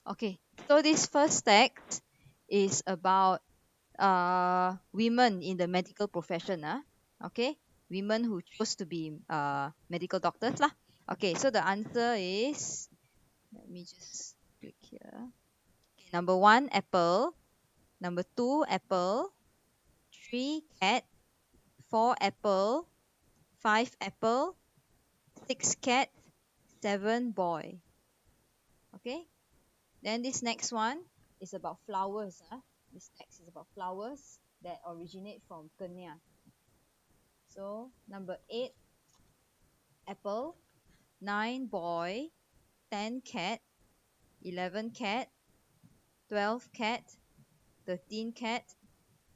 Okay, so this first text is about women in the medical profession. Okay, women who chose to be medical doctors lah. Okay, so the answer is, let me just click here. Okay, number one, apple. Number two, apple. Three, cat. Four, apple. Five, apple. Six, cat. Seven, boy. Okay, then this next one is about flowers. This text is about flowers that originate from Kenya. So number 8, apple. 9, boy. 10, cat. 11, cat. 12, cat. 13, cat.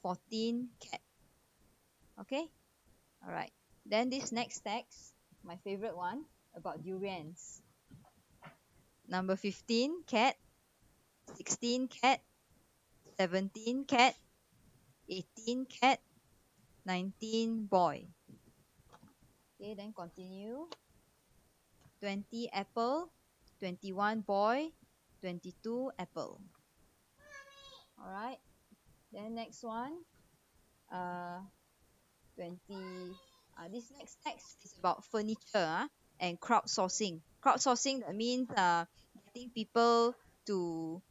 14, cat. Okay, all right. Then this next text, my favorite one, about durians. Number 15, cat. 16, cat. 17, cat. 18, cat. 19, boy. Okay, then continue. 20, apple. 21, boy. 22, apple. All right. Then next one, uh, 20. This next text is about furniture and crowdsourcing. Crowdsourcing, that means getting people to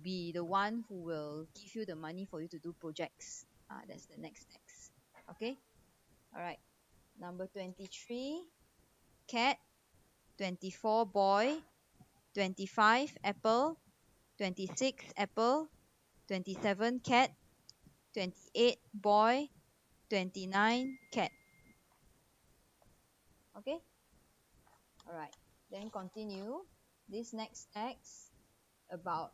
be the one who will give you the money for you to do projects. That's the next text. Okay. All right. Number 23, cat. 24, boy. 25, apple. 26, apple. 27, cat. 28, boy. 29, cat. Okay, all right. Then continue. This next text about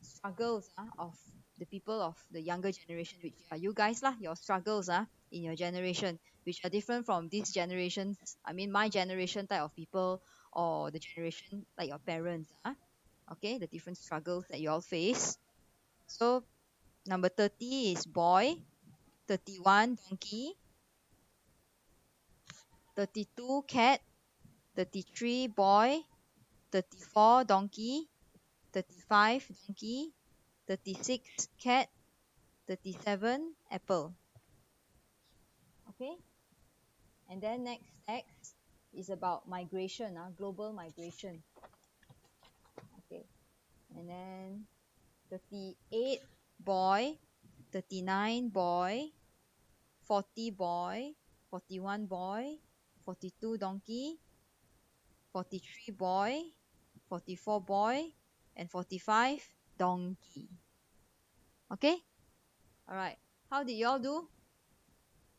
struggles of the people of the younger generation, which are you guys lah, your struggles in your generation, which are different from this generations. I mean, my generation type of people, or the generation like your parents. Okay, the different struggles that you all face. So number 30 is boy. 31, donkey. 32, cat. 33, boy. 34, donkey. 35, donkey. 36, cat. 37, apple. Okay, and then next text is about migration, global migration. Okay, and then 38, boy. 39, boy. 40, boy. 41, boy. 42, donkey. 43, boy. 44, boy. And 45, donkey. Okay, all right. How did y'all do?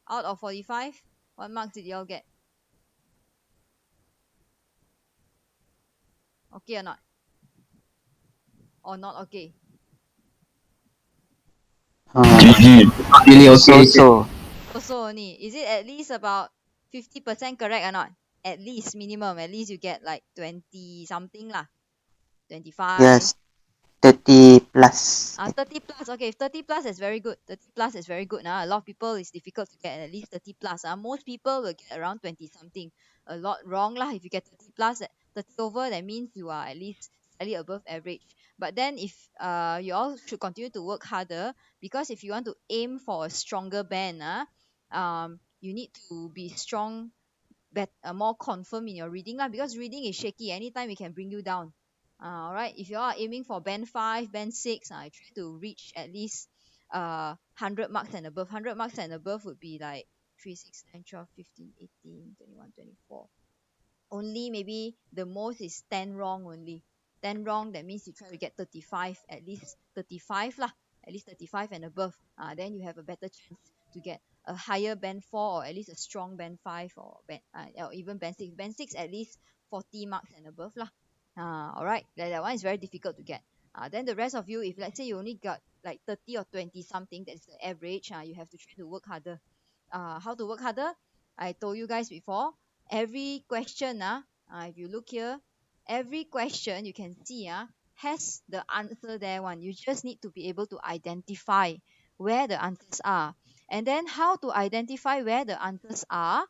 Out of 45, what marks did y'all get? Okay or not? Or not okay? Really okay. So. Also only. Is it at least about 50% correct or not? At least minimum. At least you get like 20 something lah. 25. Yes, 30 plus. 30 plus. Okay, 30 plus is very good. 30 plus is very good. A lot of people, it's difficult to get at least 30 plus. Most people will get around 20 something. A lot wrong lah. If you get 30 plus, 30 over, that means you are at least slightly above average. But then if you all should continue to work harder, because if you want to aim for a stronger band, you need to be strong, more confirm in your reading lah, because reading is shaky. Anytime it can bring you down. All right, if you are aiming for band 5, band 6, I try to reach at least 100 marks and above. 100 marks and above would be like 3, 6, 9, 12, 15, 18, 21, 24. Only maybe the most is 10 wrong only. 10 wrong, that means you try to get 35, at least 35 lah, at least 35 and above. Then you have a better chance to get a higher band 4, or at least a strong band 5, or even band 6. Band 6 at least 40 marks and above lah. All right, that one is very difficult to get. Then the rest of you, if let's say you only got like 30 or 20 something, that's the average, you have to try to work harder. How to work harder? I told you guys before. Every question, if you look here, every question you can see has the answer there one. You just need to be able to identify where the answers are. And then how to identify where the answers are?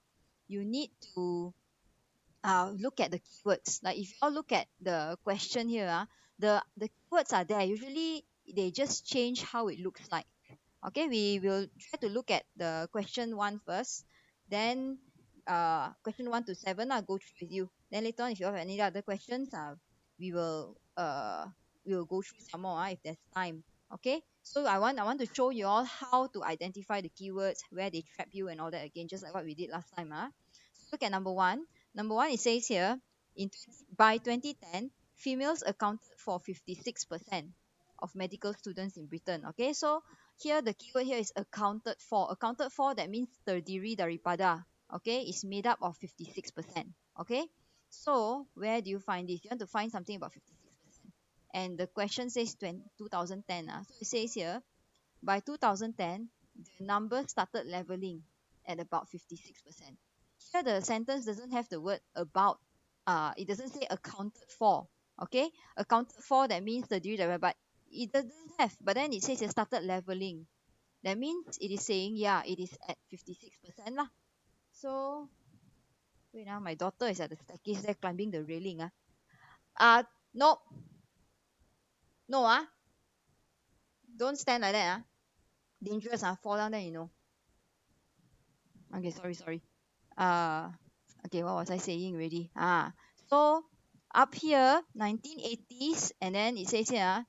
You need to look at the keywords. Like if you all look at the question here, the keywords are there. Usually they just change how it looks like. Okay, we will try to look at the question one first, then question 1 to 7 I'll go through with you. Then later on, if you have any other questions, we will go through some more if there's time. Okay, so I want to show you all how to identify the keywords, where they trap you and all that again, just like what we did last time. So look at number one. Number one, it says here, by 2010, females accounted for 56% of medical students in Britain. Okay, so here the keyword here is accounted for. Accounted for, that means terdiri daripada. Okay, is made up of 56%. Okay, so where do you find this? You want to find something about 56%. And the question says 2010. So it says here, by 2010, the number started leveling at about 56%. Here the sentence doesn't have the word about. It doesn't say accounted for. Okay, accounted for, that means the derivative, but it doesn't have. But then it says it started leveling. That means it is saying, yeah, it is at 56% lah. So wait now, my daughter is at the staircase there climbing the railing. No, no, don't stand like that. Dangerous, fall down there, Okay, sorry. Uh, okay, what was I saying already? So up here, 1980s, and then it says here,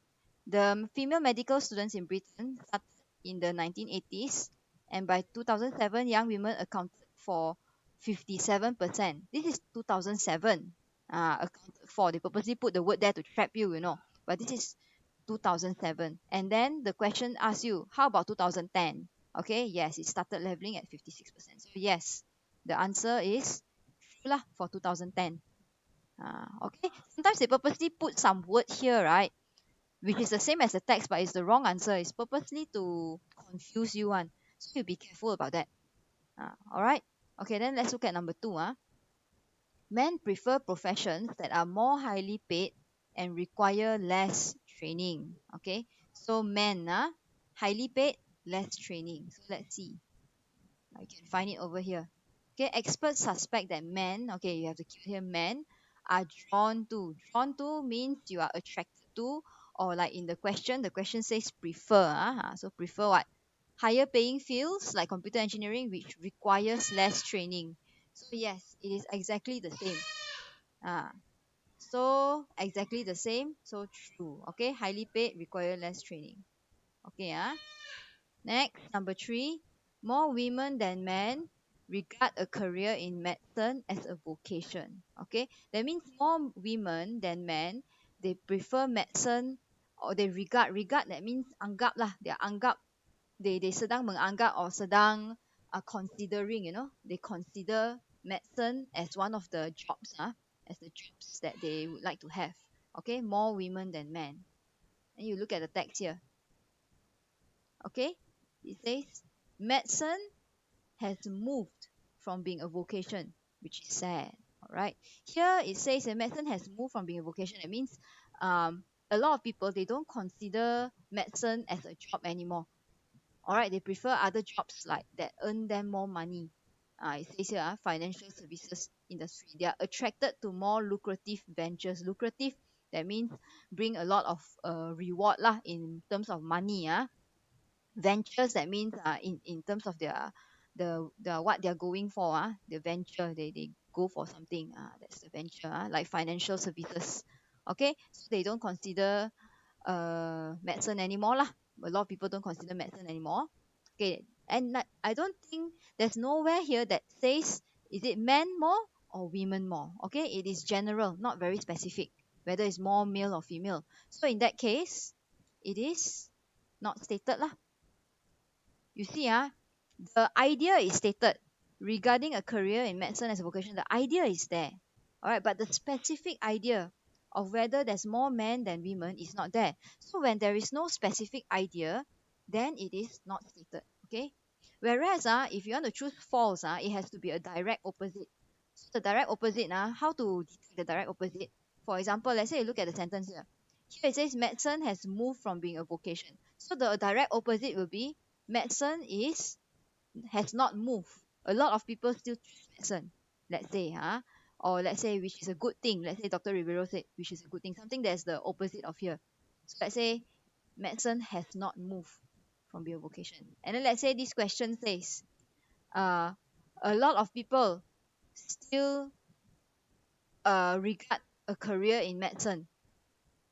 the female medical students in Britain started in the 1980s, and by 2007, young women accounted for 57%. This is 2007. Accounted for. They purposely put the word there to trap you. But this is 2007. And then the question asks you, how about 2010? Okay, yes, it started leveling at 56%. So yes, the answer is true lah for 2010. Okay, sometimes they purposely put some word here, right? Which is the same as the text, but it's the wrong answer. It's purposely to confuse you one. So you be careful about that. All right. Okay, then let's look at number two. Men prefer professions that are more highly paid and require less training. Okay, so men, highly paid, less training. So let's see. I can find it over here. Okay, experts suspect that men, okay, you have to keep here, men are drawn to. Drawn to means you are attracted to, or like in the question says prefer. So prefer what? Higher paying fields like computer engineering, which requires less training. So yes, it is exactly the same. Ah, so exactly the same. So true. Okay, highly paid, require less training. Okay, Next, number three, more women than men regard a career in medicine as a vocation. Okay, that means more women than men, they prefer medicine, or they regard, that means anggap lah, they anggap, they sedang menganggap or sedang considering, they consider medicine as one of the jobs, as the jobs that they would like to have. Okay, more women than men. And you look at the text here. Okay, it says medicine has moved from being a vocation, which is sad. All right, here it says that medicine has moved from being a vocation. It means a lot of people, they don't consider medicine as a job anymore. All right, they prefer other jobs like that earn them more money. It says here, financial services industry, they are attracted to more lucrative ventures. Lucrative, that means bring a lot of reward lah in terms of money. Ventures, that means in terms of the what they're going for, the venture, they go for something, that's the venture, like financial services. Okay, so they don't consider medicine anymore lah. A lot of people don't consider medicine anymore. Okay, and like, I don't think there's nowhere here that says is it men more or women more. Okay, it is general, not very specific whether it's more male or female. So in that case, it is not stated lah. You see, the idea is stated regarding a career in medicine as a vocation. The idea is there. All right, but the specific idea of whether there's more men than women is not there. So when there is no specific idea, then it is not stated. Okay. Whereas if you want to choose false, it has to be a direct opposite. So the direct opposite, how to detect the direct opposite? For example, let's say you look at the sentence here. Here it says medicine has moved from being a vocation. So the direct opposite will be medicine has not moved. A lot of people still choose medicine. Let's say, or let's say which is a good thing. Let's say Dr. Ribeiro said which is a good thing, something that's the opposite of here. So let's say medicine has not moved from your vocation. And then let's say this question says, uh, a lot of people still regard a career in medicine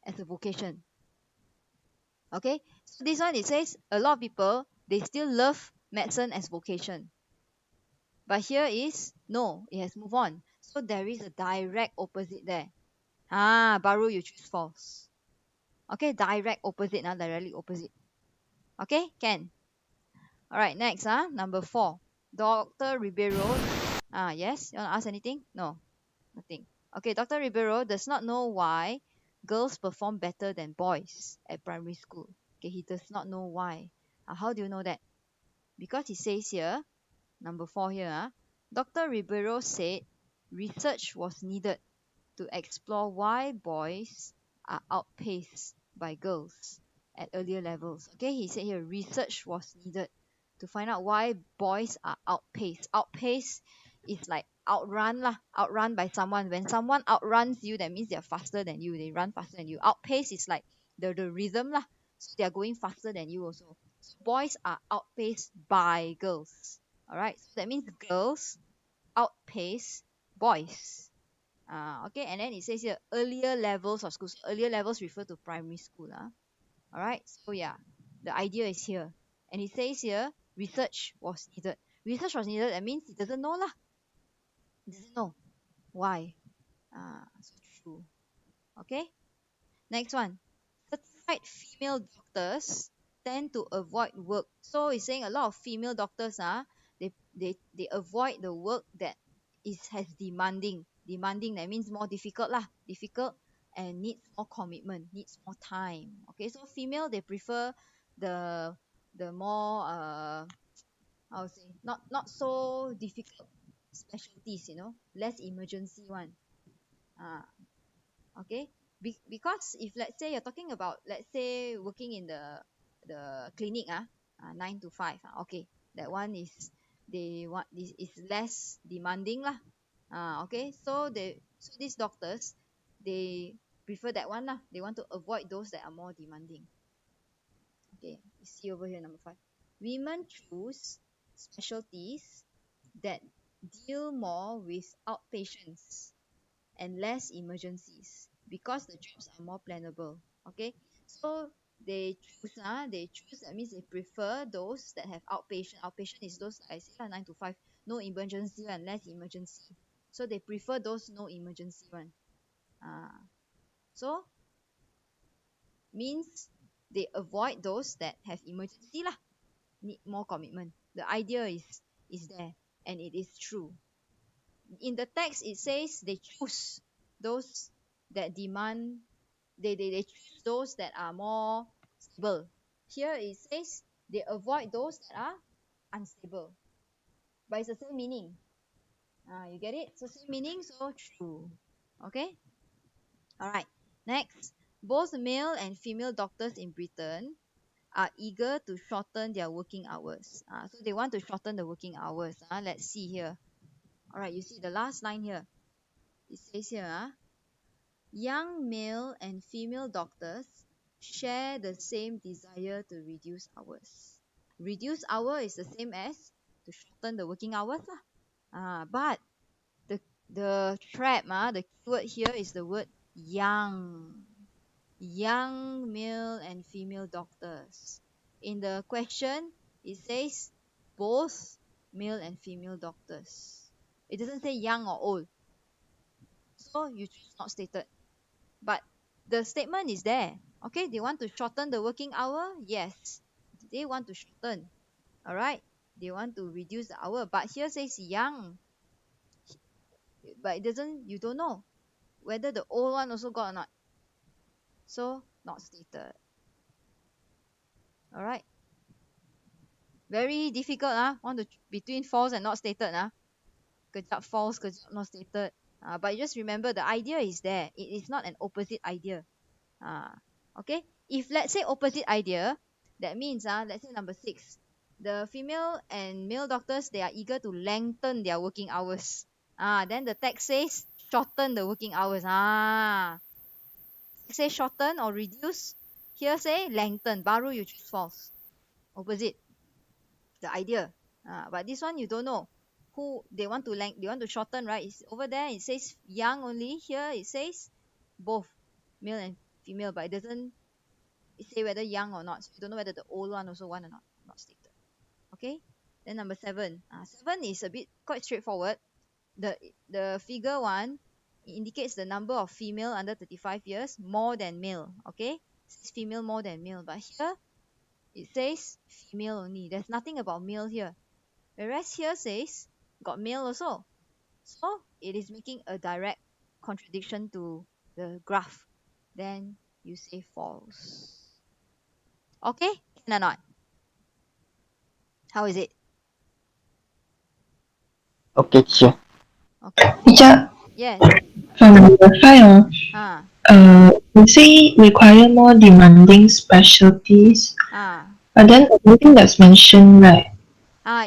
as a vocation. Okay, so this one it says a lot of people they still love medicine as vocation, but here is no, it has moved on. So there is a direct opposite there. Baru, you choose false. Okay, direct opposite now, directly opposite. Okay, can. All right, next, number 4. Dr. Ribeiro. Yes, you want to ask anything? No, nothing. Okay, Dr. Ribeiro does not know why girls perform better than boys at primary school. Okay, he does not know why. How do you know that? Because it says here, number 4 here, Dr. Ribeiro said research was needed to explore why boys are outpaced by girls at earlier levels. Okay, he said here research was needed to find out why boys are outpaced. Outpaced is like outrun lah, outrun by someone. When someone outruns you, that means they're faster than you. They run faster than you. Outpace is like the rhythm lah. So they are going faster than you also. So boys are outpaced by girls. All right, so that means girls outpace boys. Okay, and then it says here earlier levels of schools. Earlier levels refer to primary school. All right, so yeah, the idea is here, and it says here research was needed. Research was needed. That means he doesn't know lah. He doesn't know why. So true. Okay, next one. Certified female doctors tend to avoid work. So it's saying a lot of female doctors they avoid the work that has demanding, that means more difficult lah, difficult, and needs more commitment, needs more time. Okay, so female they prefer the more how to say, not so difficult specialties, less emergency one. uh okay, because if let's say you're talking about, let's say, working in the clinic, 9 to 5, okay, that one is, they want this is less demanding lah. Okay, so these doctors they prefer that one lah, they want to avoid those that are more demanding. Okay, you see over here, number 5, women choose specialties that deal more with outpatients and less emergencies because the jobs are more plannable. Okay, so they choose, that means they prefer those that have outpatient is those I say 9 to 5, no emergency and less emergency. So they prefer those no emergency one. So means they avoid those that have emergency lah, need more commitment. The idea is there, and it is true. In the text it says they choose those that demand, they choose those that are more stable. Here it says they avoid those that are unstable, but it's the same meaning. You get it? So same meaning, so true. Okay, all right, next. Both male and female doctors in Britain are eager to shorten their working hours. So they want to shorten the working hours. Let's see here. All right, you see the last line here. It says here, young male and female doctors share the same desire to reduce hours. Reduce hour is the same as to shorten the working hours lah. But the trap, the keyword here is the word young. Young male and female doctors. In the question, it says both male and female doctors. It doesn't say young or old. So you choose not stated. But the statement is there. Okay, they want to shorten the working hour. Yes, they want to shorten. All right, they want to reduce the hour. But here says young, but it doesn't. You don't know whether the old one also got or not. So not stated. All right. Very difficult, want to between false and not stated, kejap false, kejap not stated. But you just remember the idea is there. It is not an opposite idea. Okay, if let's say opposite idea, that means let's say number 6, the female and male doctors they are eager to lengthen their working hours. Then the text says shorten the working hours. Say shorten or reduce. Here say lengthen. Baru you choose false. Opposite. The idea. But this one you don't know. Who they want to they want to shorten, right? It's over there it says young only. Here it says both male and female, but it doesn't say whether young or not. So you don't know whether the old one also want or not. Not stated. Okay. Then number 7. 7 is a bit quite straightforward. The figure one indicates the number of female under 35 years more than male. Okay. It says female more than male, but here it says female only. There's nothing about male here. Whereas here says got male also. So it is making a direct contradiction to the graph. Then you say false. Okay? Can or not? How is it? Okay, teacher. Okay. Teacher, Yes. from number 5, Ah. you say require more demanding specialties, Ah. but then everything that's mentioned, right?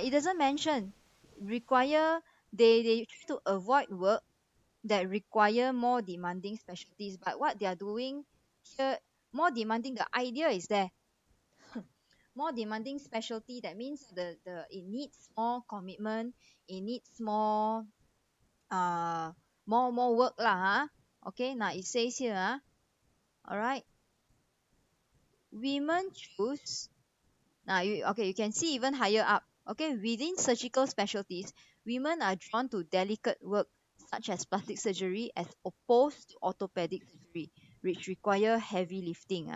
It doesn't mention require. They try to avoid work that require more demanding specialties, but what they are doing here, more demanding, the idea is there. More demanding specialty, that means the it needs more commitment, it needs uh more work lah, okay. Now it says here, all right, women choose. Now, you can see even higher up. Okay, within surgical specialties, women are drawn to delicate work such as plastic surgery as opposed to orthopedic surgery, which require heavy lifting.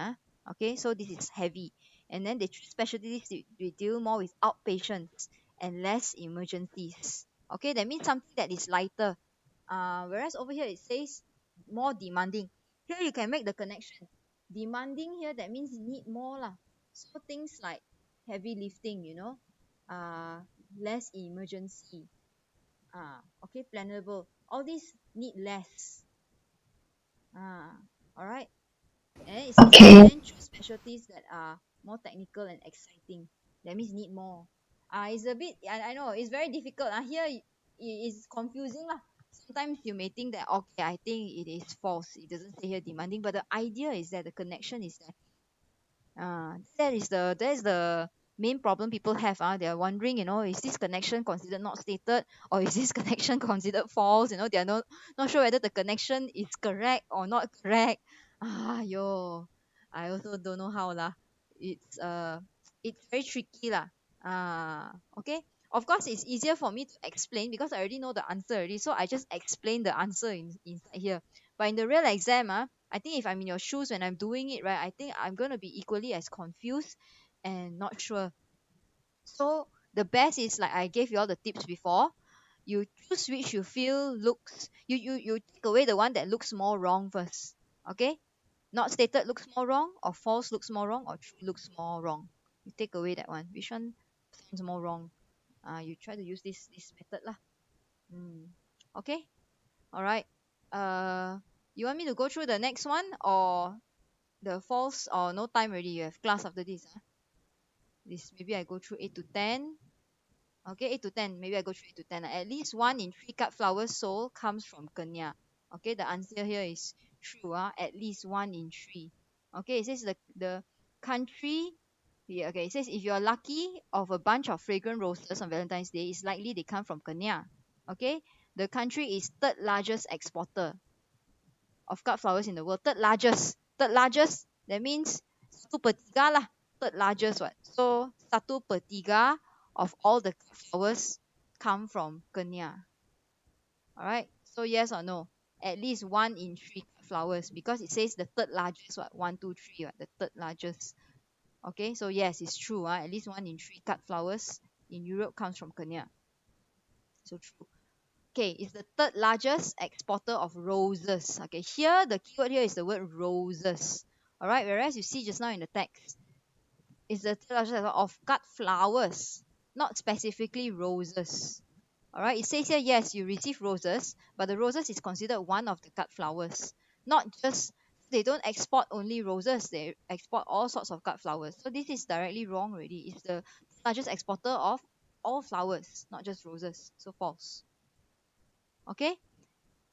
Okay, so this is heavy. And then they choose specialties to deal more with outpatients and less emergencies. Okay, that means something that is lighter. Whereas over here it says more demanding. Here you can make the connection. Demanding here, that means need more lah. So things like heavy lifting, less emergency, okay, plannable. All these need less. All right. And then it says here, Okay, men choose specialties that are more technical and exciting. That means need more. It's a bit, I know, it's very difficult. Here it is confusing lah. Sometimes you may think that, okay, I think it is false. It doesn't say here demanding, but the idea is that the connection is there. That is the main problem people have. They are wondering, is this connection considered not stated, or is this connection considered false? They are not sure whether the connection is correct or not correct. Yo, I also don't know how lah. It's very tricky lah. Okay. Of course, it's easier for me to explain because I already know the answer already. So I just explain the answer inside here. But in the real exam, I think if I'm in your shoes when I'm doing it, right, I think I'm going to be equally as confused and not sure. So the best is like I gave you all the tips before. You choose which you feel looks, you take away the one that looks more wrong first. Okay? Not stated looks more wrong, or false looks more wrong, or true looks more wrong. You take away that one. Which one sounds more wrong? You try to use this method lah. Okay? All right. You want me to go through the next one, or the false, or no time already? You have class after this. This maybe I go through 8 to 10. Okay, 8 to 10. Maybe I go through 8 to 10. At least 1 in 3 cut flowers sold comes from Kenya. Okay, the answer here is true. At least 1 in 3. Okay, it says the country. Yeah, okay, it says if you're lucky of a bunch of fragrant roses on Valentine's Day, it's likely they come from Kenya. Okay, the country is third largest exporter of cut flowers in the world. Third largest. Third largest. That means satu per tiga lah. Third largest what? So satu per tiga of all the cut flowers come from Kenya. All right. So yes or no? At least 1 in 3 cut flowers, because it says the third largest what? 1, 2, 3 what? The third largest. Okay. So yes, it's true. At least 1 in 3 cut flowers in Europe comes from Kenya. So true. Okay, it's the third largest exporter of roses. Okay, here the keyword here is the word roses. All right, whereas you see just now in the text, it's the third largest exporter of cut flowers, not specifically roses. All right, it says here, yes, you receive roses, but the roses is considered one of the cut flowers. Not just, they don't export only roses, they export all sorts of cut flowers. So this is directly wrong already. It's the largest exporter of all flowers, not just roses. So false. Okay,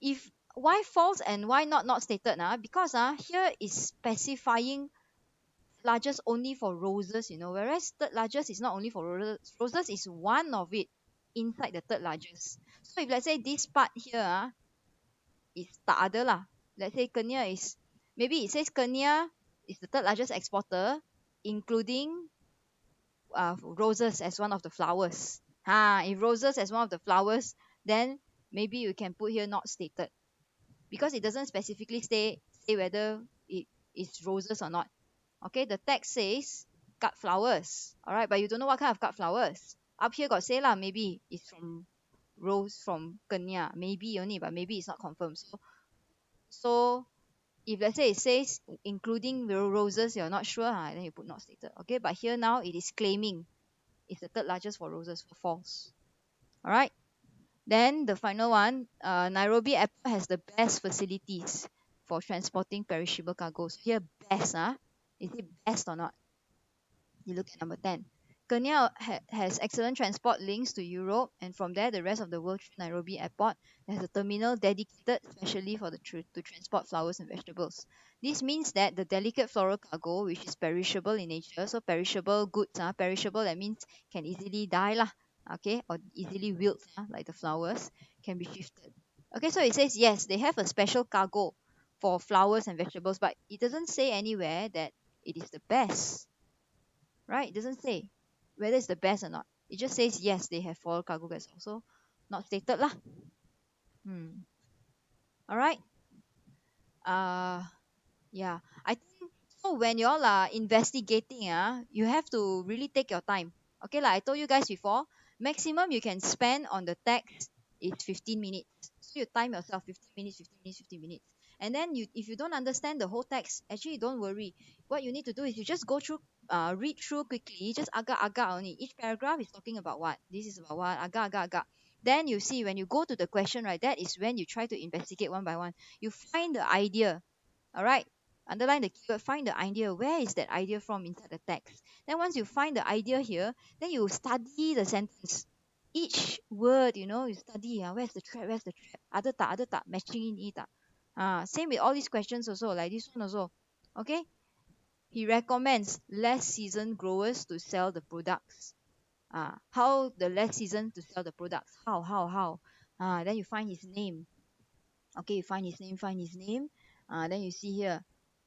if why false and why not stated? Because here is specifying largest only for roses, whereas third largest is not only for roses. Roses is one of it inside the third largest. So if let's say this part here is tak ada lah. Let's say Kenya is, maybe it says Kenya is the third largest exporter, including roses as one of the flowers. If roses as one of the flowers, then maybe you can put here not stated, because it doesn't specifically say whether it is roses or not. Okay, the text says cut flowers. All right, but you don't know what kind of cut flowers. Up here got say lah, maybe it's from rose from Kenya, maybe only, but maybe it's not confirmed. So if let's say it says including roses, you're not sure, then you put not stated. Okay, but here now it is claiming it's the third largest for roses, for false. All right. Then the final one, Nairobi Airport has the best facilities for transporting perishable cargoes. Here, best, is it best or not? You look at number 10. Kenya has excellent transport links to Europe, and from there, the rest of the world through Nairobi Airport. There's a terminal dedicated specially for to transport flowers and vegetables. This means that the delicate floral cargo, which is perishable in nature, so perishable goods, perishable, that means can easily die lah, okay, or easily wilt, like the flowers, can be shifted. Okay, so it says yes, they have a special cargo for flowers and vegetables, but it doesn't say anywhere that it is the best, right? It doesn't say whether it's the best or not. It just says yes, they have foil cargo. That's also not stated lah. All right. Uh, yeah. I think so. When you all are investigating, you have to really take your time. Okay, like I told you guys before, maximum you can spend on the text is 15 minutes. So you time yourself 15 minutes, 15 minutes, 15 minutes. And then if you don't understand the whole text, actually don't worry. What you need to do is you just go through, read through quickly, just agak-agak only. Each paragraph is talking about what? This is about what? Agak-agak-agak. Then you see when you go to the question, right? That is when you try to investigate one by one. You find the idea. All right. Underline the keyword, find the idea. Where is that idea from inside the text? Then once you find the idea here, then you study the sentence. Each word, you study. Where's the trap? Where's the trap? Ada tak, matching in ni tak? Same with all these questions also, like this one also. Okay? He recommends less seasoned growers to sell the products. How the less seasoned to sell the products? How? Then you find his name. Okay, you find his name. Then you see here.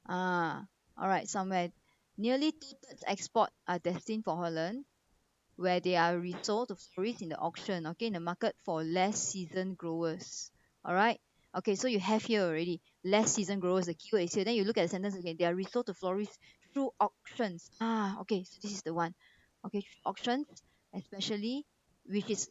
All right, somewhere. Nearly two-thirds export are destined for Holland, where they are resold to florists in the auction, okay, in the market for less seasoned growers. All right. Okay, so you have here already less seasoned growers. The keyword is here. Then you look at the sentence again. They are resold to florists through auctions. Okay, so this is the one. Okay, through auctions, especially which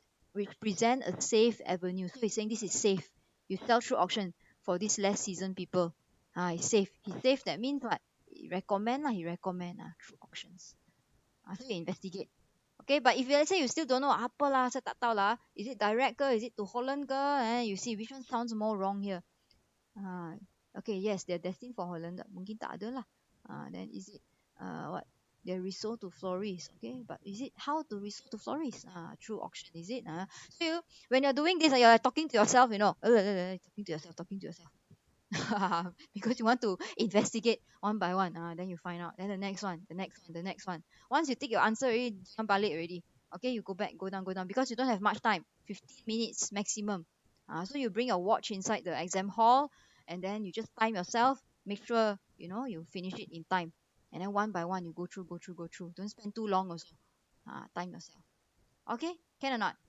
present a safe avenue. So he's saying this is safe. You sell through auction for these less seasoned people. It's safe. He's safe. That means what? He recommend through auctions. So you investigate. Okay, but if let's say you still don't know apa lah, saya tak tahu lah, is it direct ke, is it to Holland ke, you see which one sounds more wrong here. Okay, yes, they're destined for Holland, mungkin tak ada lah. Then is it what? They're resold to florists, okay, but is it how to resell to florists? Through auction, is it? So when you're doing this, you're talking to yourself, talking to yourself. Because you want to investigate one by one. Then you find out. Then the next one, the next one, the next one. Once you take your answer already, jangan balik already. Okay, you go back, go down, because you don't have much time. 15 minutes maximum. So you bring your watch inside the exam hall, and then you just time yourself. Make sure you finish it in time, and then one by one you go through. Don't spend too long also. Time yourself. Okay, can or not?